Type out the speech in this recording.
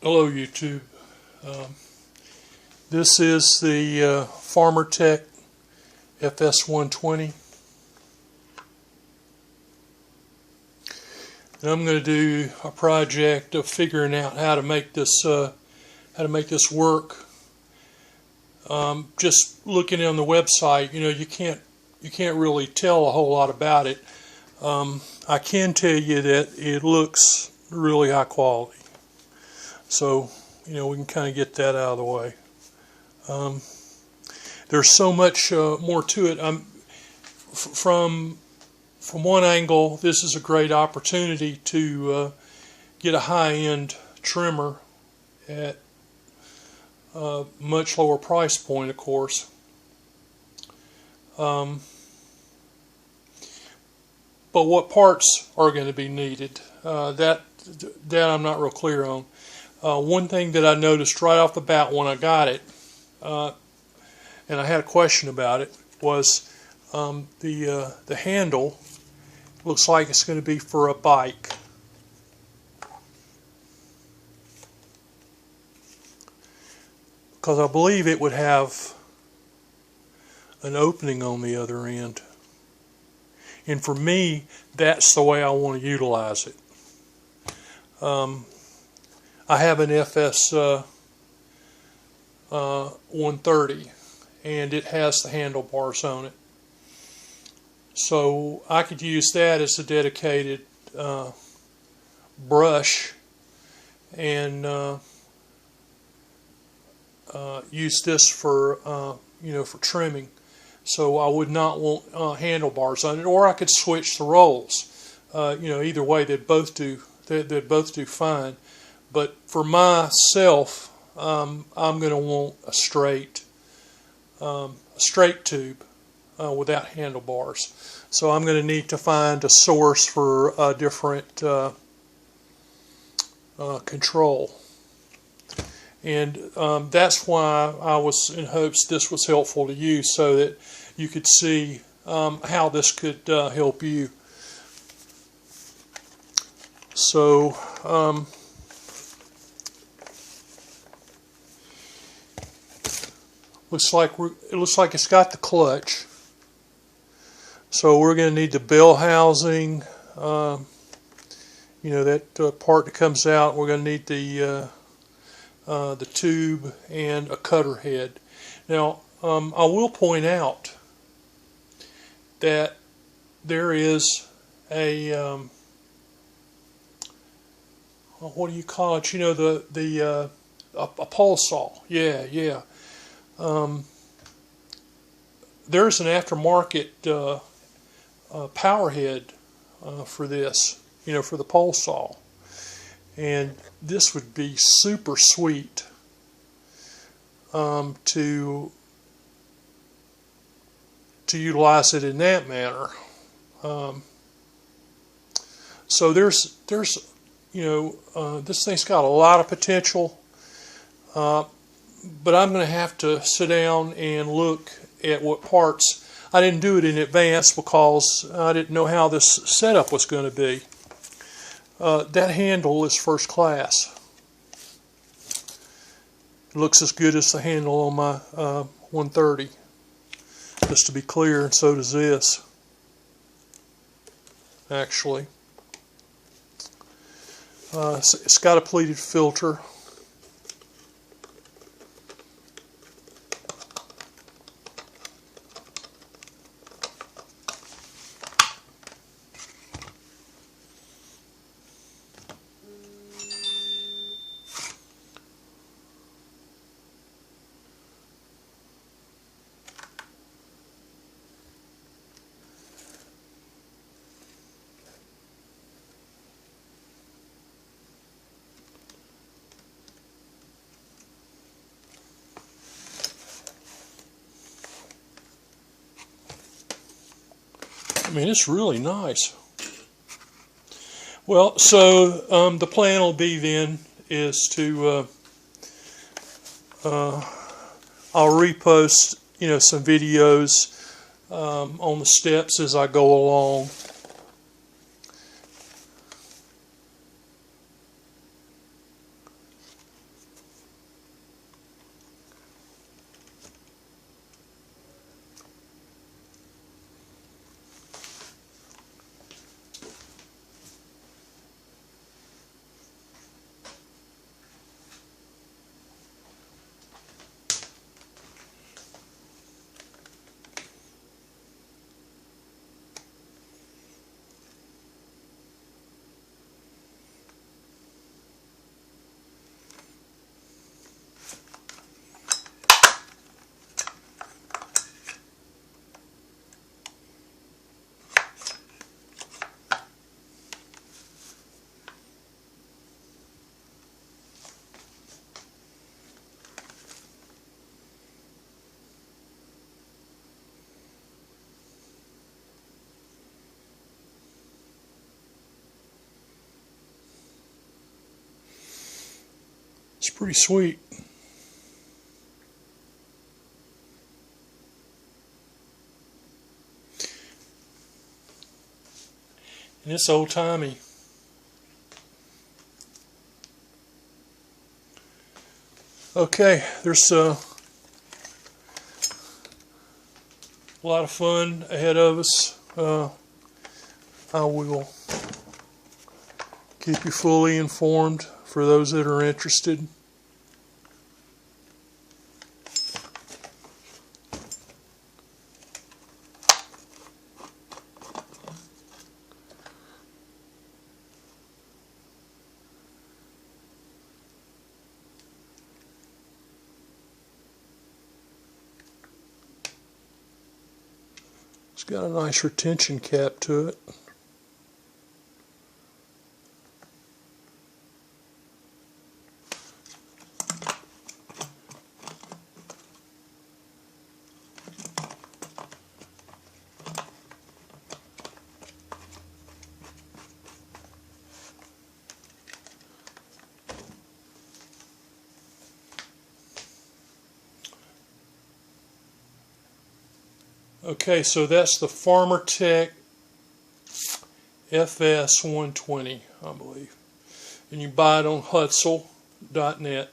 Hello YouTube. This is the FarmerTec FS120. And I'm going to do a project of figuring out how to make this work. Just looking on the website, you can't really tell a whole lot about it. I can tell you that it looks really high quality. So, we can kind of get that out of the way. There's so much more to it. From one angle, this is a great opportunity to get a high-end trimmer at a much lower price point, of course. But what parts are going to be needed? That I'm not real clear on. One thing that I noticed right off the bat when I got it, and I had a question about it, was the handle looks like it's going to be for a bike. Because I believe it would have an opening on the other end. And for me, that's the way I want to utilize it. I have an FS120 and it has the handlebars on it. So I could use that as a dedicated brush and use this for for trimming. So I would not want handlebars on it, or I could switch the rolls. Either way, they'd both do fine. But for myself, I'm going to want a straight tube without handlebars. So I'm going to need to find a source for a different control. And that's why I was in hopes this was helpful to you, so that you could see how this could help you. So it looks like it's got the clutch. So we're going to need the bell housing. That part that comes out. We're going to need the tube and a cutter head. Now, I will point out that there is a what do you call it? A pole saw. Yeah. There's an aftermarket Powerhead for this, for the pole saw. And this would be super sweet to utilize it in that manner. So there's this thing's got a lot of potential, but I'm going to have to sit down and look at what parts. I didn't do it in advance because I didn't know how this setup was going to be. That handle is first class. It looks as good as the handle on my 130, just to be clear, and so does this, actually. It's got a pleated filter. It's really nice. Well, so the plan will be then is to I'll repost some videos on the steps as I go along. pretty sweet. And it's old-timey. Okay, there's a lot of fun ahead of us. I will keep you fully informed for those that are interested. It's got a nice retention cap to it. Okay, so that's the FarmerTec FS120, I believe. And you buy it on Huztl.net.